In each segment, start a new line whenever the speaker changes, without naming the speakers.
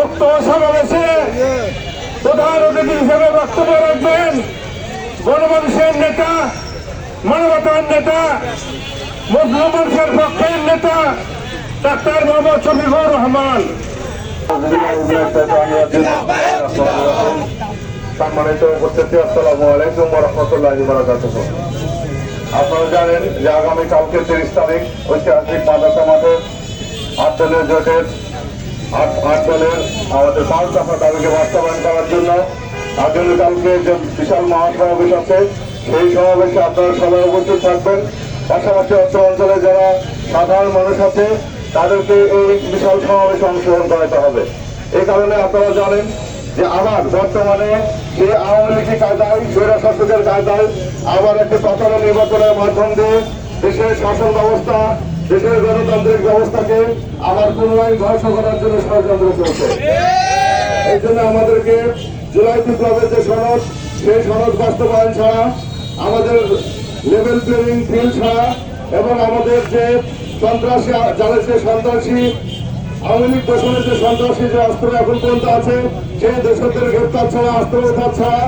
উক্ত সমাবেশে প্রধান অতিথি হিসেবে বক্তব্য রাখবেন গণমানুষের নেতা, মানবতার নেতা, মুসলিম মানুষের পক্ষের নেতা ডাক্তার মোহাম্মদ শফিকুর রহমান। সম্মানিত উপস্থিতি, আসসালামু আলাইকুম ওয়া রাহমাতুল্লাহি ওয়া বারাকাতুহু। আপনারা জানেন যে আগামীকালকে 30 তারিখ ঐতিহাসিক মাদ্রাসা মাঠে 8 দলের জোটের 8 দলের আমাদের 5 দফা দাবিকে বাস্তবায়ন করার জন্য আগামীকালকে যে বিশাল মহাসমাবেশ আছে সেই সমাবেশে আপনারা সবাই উপস্থিত থাকবেন। পাশাপাশি অত্র অঞ্চলে যারা সাধারণ মানুষ আছে তাদেরকে এই বিশাল সমাবেশে অংশগ্রহণ করাতে হবে। এই কারণে আপনারা জানেন যে আবার বর্তমানে যে আওয়ামী লীগের কায়দায়, স্বৈর শাসকের কায়দায় আবার একটি প্রচার নির্বাচনের মাধ্যম দিয়ে দেশের শাসন ব্যবস্থা, দেশের গণতান্ত্রিক ব্যবস্থাকে আবার পুনরায় ধ্বংস করার জন্য ষড়যন্ত্র চলছে। এই জন্য আমাদেরকে জুলাই বিপ্লবের যে সনদ, সেই সনদ বাস্তবায়ন ছাড়া, আমাদের লেভেল প্লেয়িং ফিল্ড ছাড়া এবং আমাদের যে সন্ত্রাসী, যাদের যে সন্ত্রাসী আওয়ামী লীগ দোষণের যে সন্ত্রাসী যে অস্ত্র এখন পর্যন্ত আছে সেই দেশদের গ্রেপ্তার ছাড়া, অস্ত্র উদ্ধার ছাড়া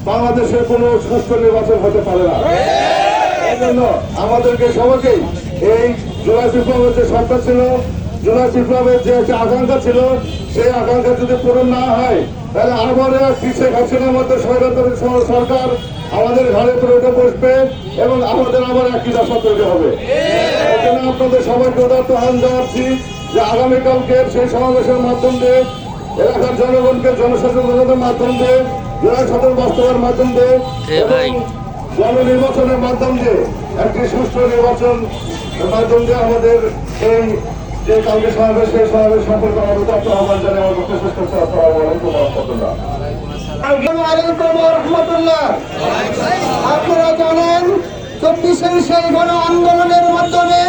বাংলাদেশের কোনো সুষ্ঠু নির্বাচন হতে পারে না। এই জন্য আমাদেরকে সবাইকেই এই জুলাই বিপ্লবের যে সরকার ছিল, জুলাই বিপ্লবের যে একটা আকাঙ্ক্ষা ছিল, সেই আকাঙ্ক্ষা যদি পূরণ না হয় তাহলে আবার শেখ হাসিনার মধ্যে স্বৈরাচারী সরকার আমাদের ঘরে উঠে বসবে এবং আমাদের আবার একই দশা তৈরি হবে। এই জন্য আপনাদের সবাইকে উদাত্ত আহ্বান জানাচ্ছি যে আগামীকালকে সেই সমাবেশের মাধ্যম দিয়ে এলাকার জনগণকে জনসচেতনতার মাধ্যম দিয়ে, জেলা সদর বাস্তবের মাধ্যম দিয়ে এবং গণনির্বাচনের মাধ্যম দিয়ে একটি সুষ্ঠু নির্বাচন মাধ্যম দিয়ে আমাদের এই যে কালকে সমাবেশ, সেই সমাবেশ সফল করার উদাত্ত আহ্বান জানিয়ে আমার পক্ষে শেষ করছি। আসসালামু আলাইকুম ওয়া রাহমাতুল্লাহ।
আপনারা জানেন 24-এর সেই গণ আন্দোলনের মাধ্যমে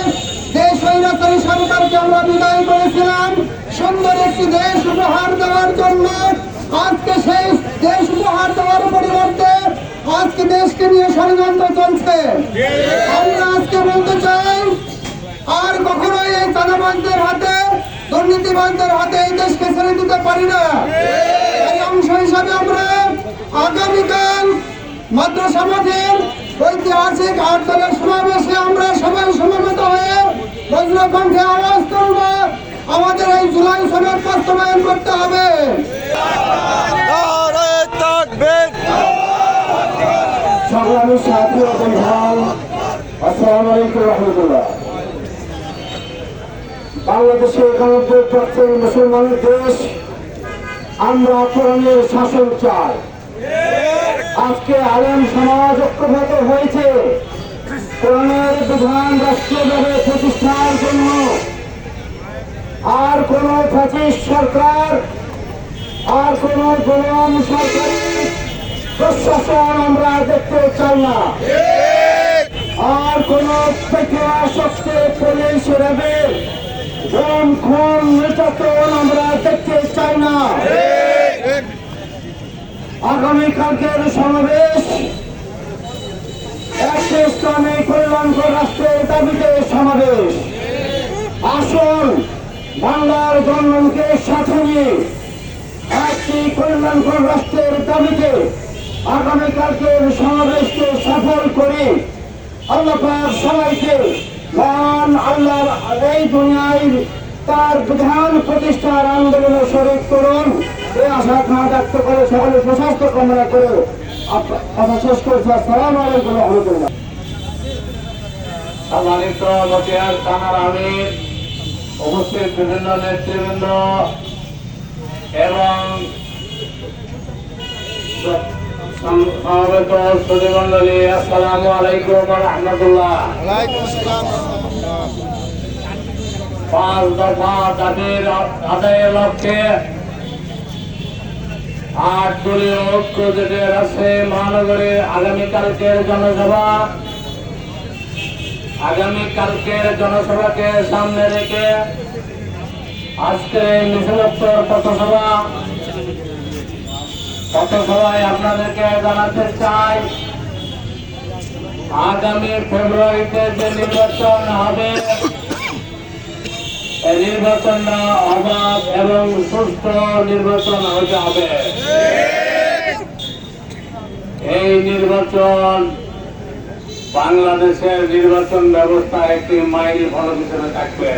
যে স্বৈরাচারী সরকারকে আমরা বিদায় করেছিলাম সুন্দর একটি দেশ উপহার দেওয়ার জন্য, আজকে সেই দেশ উপহার দেওয়ার পরিবর্তে আজকে দেশকে নিয়ে ষড়যন্ত্র চলছে। আমরা আজকে বলতে চাই আর কখনোই এই চাঁদাবাজদের হাতে, দুর্নীতিবাজদের হাতে এই দেশকে ছেড়ে দিতে পারি না। এই অংশ হিসাবে আমরা আগামীকাল মাদ্রাসা মাঠের ঐতিহাসিক 8 দলের সমাবেশে আমরা সবাই সমবেত হয়ে বজ্রকণ্ঠে আওয়াজ তুলব, আমাদের এই জুলাই সনদ বাস্তবায়ন করতে হবে।
সংগ্রামী সাথী ও বন্ধুগণ, আসসালামু আলাইকুম ওয়া রাহমাতুল্লাহ। বাংলাদেশে 91% মুসলমানের দেশ, আমরা কোরআনের শাসন চাই। আজকে আলেম সমাজ ঐক্যবদ্ধ হয়েছে কোরআনের বিধান রাষ্ট্রীয়ভাবে প্রতিষ্ঠার জন্য। আর কোন ফ্যাসিস্ট সরকার, আর কোন গোলাম সরকারি প্রশাসন আমরা দেখতে চাই না। আর কোন থেকে আসক্ত পুলিশ র্যাবের গুম, খুন, নির্যাতন আমরা দেখতে চাই না। আগামীকালকের সমাবেশ একটি ইসলামী কল্যাণকর রাষ্ট্রের দাবিতে সমাবেশ। আসুন বাংলার জনগণকে সাথে নিয়ে একটি কল্যাণকর রাষ্ট্রের দাবিতে আগামীকালকের সমাবেশকে সফল করে আল্লাহ পাক সবাইকে মহান আল্লাহর এই দুনিয়ায় তার বিধান প্রতিষ্ঠার আন্দোলনে শরীক করুন, এই আশা ব্যক্ত করে সকলে সুস্বাস্থ্য কামনা করে কথা শেষ করছি। আসসালামু আলাইকুম ওয়া রাহমাতুল্লাহ।
সম্মানিত মতিয়ার থানার আমির, উপস্থিত বিভিন্ন নেতৃবৃন্দ এবং সমবেত সুধীমণ্ডলী, আসসালামু আলাইকুম ওয়া রাহমাতুল্লাহ। 5 দফা দাবির আদায়ের লক্ষ্যে 8 দলীয় ঐক্য জোটের আছে মহানগরীর আগামীকালকের জনসভা। আগামীকালকের জনসভাকে সামনে রেখে আজকে মিছিলোত্তর পথসভায় আপনাদেরকে জানাতে চাই, আগামী ফেব্রুয়ারিতে যে নির্বাচন হবে এই নির্বাচনটা অবাধ এবং সুষ্ঠু নির্বাচন হতে হবে। এই নির্বাচন বাংলাদেশের নির্বাচন ব্যবস্থা একটি মাইল ফলক হিসেবে থাকবে।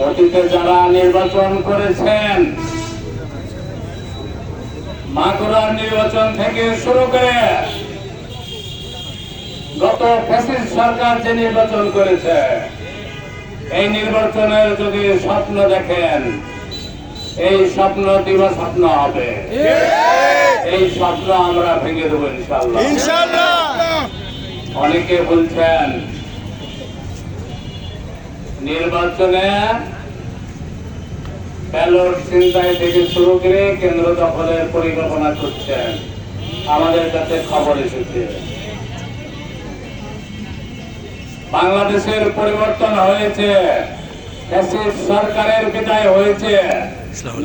অতীতে যারা নির্বাচন করেছেন, মাগুরার নির্বাচন থেকে শুরু করে গত ফ্যাসিস্ট সরকার যে নির্বাচন করেছে, এই নির্বাচনের যদি স্বপ্ন দেখেন, এই স্বপ্ন দিবা স্বপ্ন হবে। এই স্বপ্ন আমরা ভেঙে দেবো ইনশাআল্লাহ। অনেকে বলছেন নির্বাচনে ব্যালট ছিনতাই থেকে শুরু করে কেন্দ্র দখলের পরিকল্পনা করছেন। আমাদের কাছে খবর এসেছে বাংলাদেশের পরিবর্তন হয়েছে, ফ্যাসিস্ট সরকারের বিদায় হয়েছে।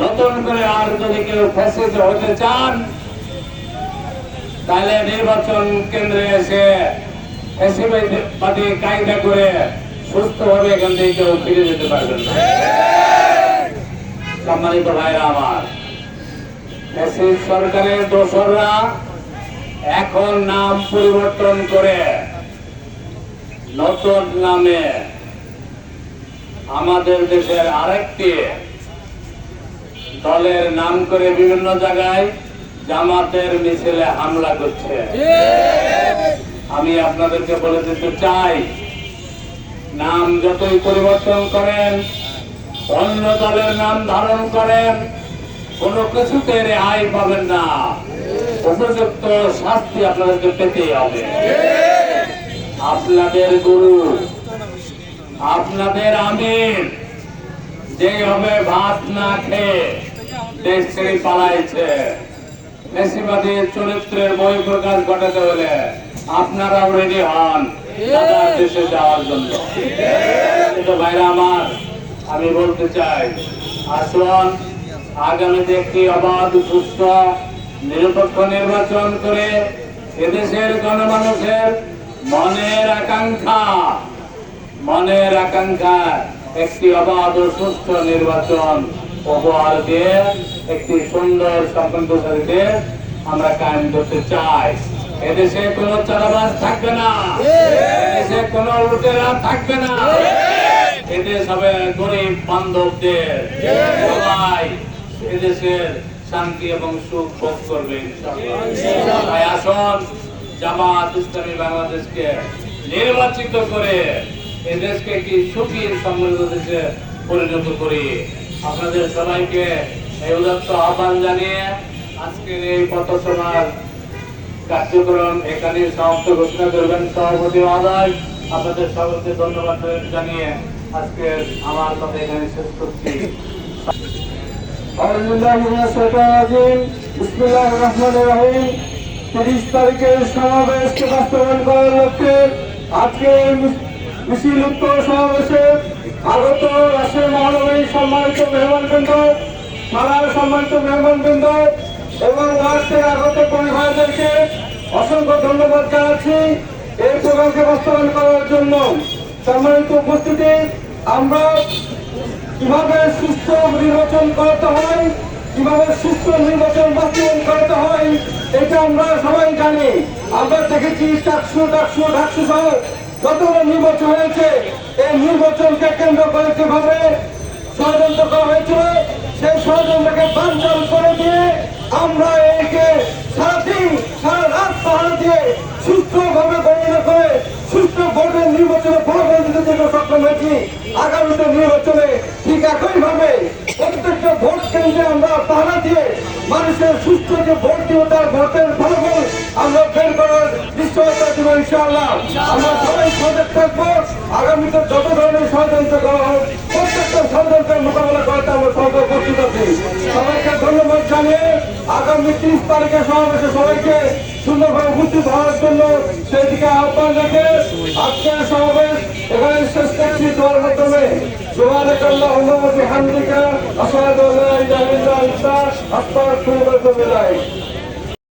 নতুন করে আর যদি কেউ ফ্যাসিস্ট হতে চান, তাহলে নির্বাচন কেন্দ্রে এসে ফ্যাসিবাদী কায়দা করে সুস্থভাবে এখান থেকে কেউ ফিরে যেতে পারবেন না। সম্মানিত ভাইরা আমার, ফ্যাসিস্ট সরকারের দোসররা এখন নাম পরিবর্তন করে নতুন নামে আমাদের দেশের আরেকটি দলের নাম করে বিভিন্ন জায়গায় জামাতের মিছিলে হামলা করছে। আমি আপনাদেরকে বলে দিতে চাই, নাম যতই পরিবর্তন করেন, অন্য দলের নাম ধারণ করেন, কোনো কিছুতে রেহাই পাবেন না। উপযুক্ত শাস্তি আপনাদেরকে পেতেই হবে। আপনাদের গুরু, আপনাদের আমির যেভাবে ভাত না খেয়ে দেশ ছেড়ে পালাইছে, ফ্যাসিবাদী চরিত্রের বই প্রকাশ ঘটাতে হলে আপনারাও রেডি হন দাদার দেশে যাওয়ার জন্য। কিন্তু ভাইরা আমার, আমি বলতে চাই, আসুন আগামীতে একটি অবাধ, সুস্থ, নিরপেক্ষ নির্বাচন করে এদেশের গণমানুষের মনের আকাঙ্ক্ষা একটি অবাধ ও সুস্থ নির্বাচন উপহার দিয়ে একটি সুন্দর সম্পন্ন দেশ আমরা কায়েম করতে চাই। এদেশে কোনো চাঁদাবাজ থাকবে না, এদেশে কোনো লুটেরা থাকবে না। এদেশ হবে গরিব বান্ধবদের, সবাই এদেশের শান্তি এবং সুখ ভোগ করবে ইনশাআল্লাহ। তাই আসুন জামাত ইসলামী বাংলাদেশকে নির্বাচিত করে এদেশকে কি সুখী সমৃদ্ধ দেশে পরিণত করি। আপনাদের সবাইকে এই উদাত্ত আহ্বান জানিয়ে আজকের এই পথসভার কার্যক্রম এখানে সমাপ্ত ঘোষণা করবেন সভাপতি মহোদয়। আপনাদের সকলকে ধন্যবাদ জানিয়ে আজকে আমার কথা এখানে শেষ করছি। বিসমিল্লাহির রহমানির রহিম। 30 তারিখের সমাবেশকে বাস্তবায়ন করার লক্ষ্যে আজকে মিছিল উত্তর সমাবেশে আগত রাষ্ট্রের মহানগরী সম্মানিত মেহমানবৃন্দ, থানার সম্মানিত মেহমানবৃন্দ এবং ওয়ার্ড থেকে আগত কর্মী ভাইদেরকে অসংখ্য ধন্যবাদ জানাচ্ছি এই প্রোগ্রামকে বাস্তবায়ন করার জন্য। সম্মানিত উপস্থিতি, আমরা কিভাবে সুস্থ নির্বাচন করতে হয়, কিভাবে সুস্থ নির্বাচন বাস্তবায়ন করতে হয়, এটা আমরা সবাই জানি। আমরা দেখেছি ডাকসু সহ যতগুলো নির্বাচন হয়েছে, এই নির্বাচনকে কেন্দ্র করে যেভাবে ষড়যন্ত্র করা হয়েছিল, সেই ষড়যন্ত্রকে বানচাল করে দিয়ে আমরা একে সারাদিন সারা রাত পাহাড় দিয়ে সুস্থভাবে গণনা করে সুস্থ ভোটের নির্বাচনে ফলাফল দিতে জন্য সক্ষম হয়েছি। আগামীতে নির্বাচনে ঠিক একইভাবে প্রত্যেকটা ভোট কেন্দ্রে আমরা পাহারা দিয়ে মানুষের সুস্থ যে ভোট দিব তার ভোটের ফলাফল আমরা বের করার নিশ্চয়তা দিব ইনশাআল্লাহ। আমরা সবাই সজাগ থাকবো। আগামীতে যত ধরনের ষড়যন্ত্র করা হোক, প্রত্যেকটা ষড়যন্ত্রের মোকাবেলা করতে আমরা সবাই প্রস্তুত আছি। সবাইকে ধন্যবাদ জানিয়ে আগামী 30 তারিখে সমাবেশে সবাইকে সুন্দরভাবে উপস্থিত হওয়ার জন্য সেই দিকে আহ্বান রেখে আজকের সমাবেশ এখানে শেষ করছি দোয়ার মাধ্যমে। সুবহানাকাল্লাহুম্মা ওয়া বিহামদিকা আশহাদু আল্লা ইলাহা ইল্লা আনতা আস্তাগফিরুকা ওয়া আতুবু ইলাইক।